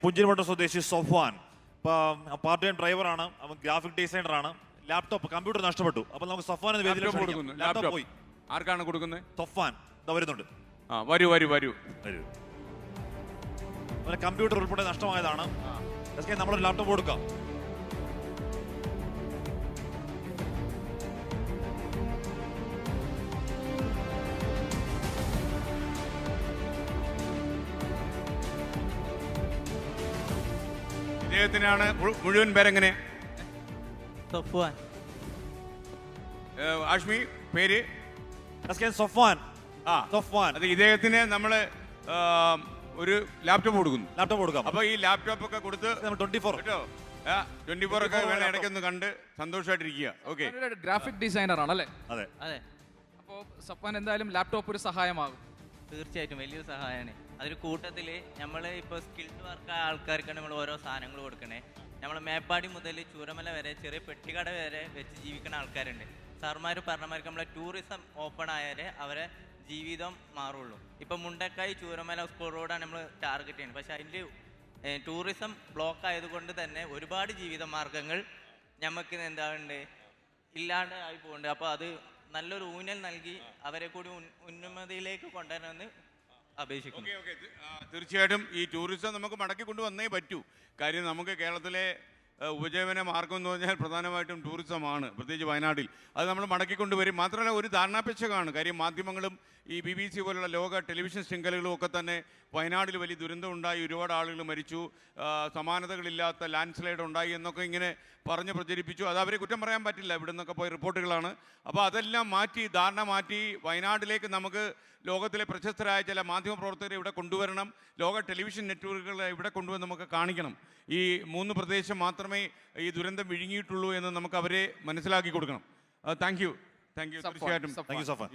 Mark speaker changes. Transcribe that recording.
Speaker 1: പുഞ്ചിരിമട്ടം സ്വദേശി സൊഫാൻ part time ഡ്രൈവറാണ്, അവൻ ഗ്രാഫിക് ഡിസൈനറാണ്. ലാപ്ടോപ്പ് കമ്പ്യൂട്ടർ നഷ്ടപ്പെട്ടു. അപ്പോൾ നമുക്ക് സൊഫാൻ എന്ന വേദിയിലേക്ക്
Speaker 2: കൊടുക്കുന്നു.
Speaker 1: ലാപ്ടോപ്പ് പോയി.
Speaker 2: ആർക്കാണ് കൊടുക്കുന്നത്?
Speaker 1: സൊഫാൻ വരുന്നുണ്ട്.
Speaker 2: വരൂ.
Speaker 1: അവന് കമ്പ്യൂട്ടർ ഉൾപ്പെടെ നഷ്ടമായതാണ്. നമ്മളൊരു ലാപ്ടോപ്പ് കൊടുക്കാം.
Speaker 2: ഇദ്ദേഹത്തിനാണ് മുഴുവൻ പേരെങ്ങനെ?
Speaker 3: സൊഫ്വാൻ.
Speaker 2: ആഷ്മി പേര്?
Speaker 1: സൊഫാൻ.
Speaker 2: അത് ഇദ്ദേഹത്തിന് നമ്മൾ ഒരു ലാപ്ടോപ്പ് കൊടുക്കുന്നു.
Speaker 1: ലാപ്ടോപ്പ് കൊടുക്കാം.
Speaker 2: അപ്പൊ ഈ ലാപ്ടോപ്പ് ഒക്കെ കൊടുത്ത്
Speaker 1: 24
Speaker 2: കേട്ടോ, 24 ഒക്കെ വേണം ഇടയ്ക്കൊന്ന് കണ്ട് സന്തോഷമായിട്ടിരിക്കുക. ഓക്കെ.
Speaker 4: ഗ്രാഫിക് ഡിസൈനർ ആണല്ലേ?
Speaker 1: അതെ.
Speaker 4: അപ്പോൾ സഫാൻ എന്തായാലും ലാപ്ടോപ്പ് ഒരു സഹായമാകും.
Speaker 3: തീർച്ചയായിട്ടും വലിയൊരു സഹായമാണ്. അതൊരു കൂട്ടത്തിൽ നമ്മൾ ഇപ്പോൾ സ്കിൽഡ് വർക്ക് ആൾക്കാർക്കാണ് നമ്മൾ ഓരോ സാധനങ്ങൾ കൊടുക്കണേ. നമ്മൾ മേപ്പാടി മുതൽ ചൂരമല വരെ ചെറിയ പെട്ടിക്കട വരെ വെച്ച് ജീവിക്കുന്ന ആൾക്കാരുണ്ട്. സാർമാർ പറഞ്ഞമാർക്ക് നമ്മളെ ടൂറിസം ഓപ്പൺ ആയാലേ അവരെ ജീവിതം മാറുള്ളൂ. ഇപ്പം മുണ്ടക്കായി ചൂരമല സ്കൂൾ റോഡാണ് നമ്മൾ ടാർഗറ്റ് ചെയ്യുന്നത്. പക്ഷെ അതിൻ്റെ ടൂറിസം ബ്ലോക്ക് ആയതുകൊണ്ട് തന്നെ ഒരുപാട് ജീവിത മാർഗങ്ങൾ നമുക്ക് എന്താണ്ട് ഇല്ലാണ്ട് ആയി പോകുന്നുണ്ട്. അപ്പോൾ അത് നല്ലൊരു ഊന്നൽ നൽകി അവരെ കൂടി ഉന്നമതിയിലേക്ക് കൊണ്ടുവരണമെന്ന് അപേക്ഷിക്കുന്നു.
Speaker 2: തീർച്ചയായിട്ടും ഈ ടൂറിസം നമുക്ക് മടക്കി കൊണ്ടുവന്നേ പറ്റൂ. കാര്യം നമുക്ക് കേരളത്തിലെ ഉപജീവന മാർഗം എന്ന് പറഞ്ഞാൽ പ്രധാനമായിട്ടും ടൂറിസമാണ്, പ്രത്യേകിച്ച് വയനാട്ടിൽ. അത് നമ്മൾ മടക്കിക്കൊണ്ടുവരും. മാത്രമല്ല ഒരു ധാരണാപേക്ഷകമാണ്. കാര്യം മാധ്യമങ്ങളും ഈ BBC പോലുള്ള ലോക ടെലിവിഷൻ ശൃംഖലകളും ഒക്കെ തന്നെ വയനാട്ടിൽ വലിയ ദുരന്തം ഉണ്ടായി, ഒരുപാട് ആളുകൾ മരിച്ചു, സമാനതകളില്ലാത്ത ലാൻഡ് സ്ലൈഡ് ഉണ്ടായി എന്നൊക്കെ ഇങ്ങനെ പറഞ്ഞ് പ്രചരിപ്പിച്ചു. അത് അവരെ കുറ്റം പറയാൻ പറ്റില്ല, ഇവിടെ നിന്നൊക്കെ പോയ റിപ്പോർട്ടുകളാണ്. അപ്പോൾ അതെല്ലാം മാറ്റി, ധാരണ മാറ്റി വയനാട്ടിലേക്ക് നമുക്ക് ലോകത്തിലെ പ്രശസ്തരായ ചില മാധ്യമപ്രവർത്തകരെ ഇവിടെ കൊണ്ടുവരണം. ലോക ടെലിവിഷൻ നെറ്റ്വർക്കുകളെ ഇവിടെ കൊണ്ടുവന്ന് നമുക്ക് കാണിക്കണം. ഈ 3 പ്രദേശം മാത്രമേ ഈ ദുരന്തം വിഴുങ്ങിയിട്ടുള്ളൂ എന്ന് നമുക്ക് അവരെ മനസ്സിലാക്കി കൊടുക്കണം. Thank you. തീർച്ചയായിട്ടും.
Speaker 1: Thank you സൊഫാൻ.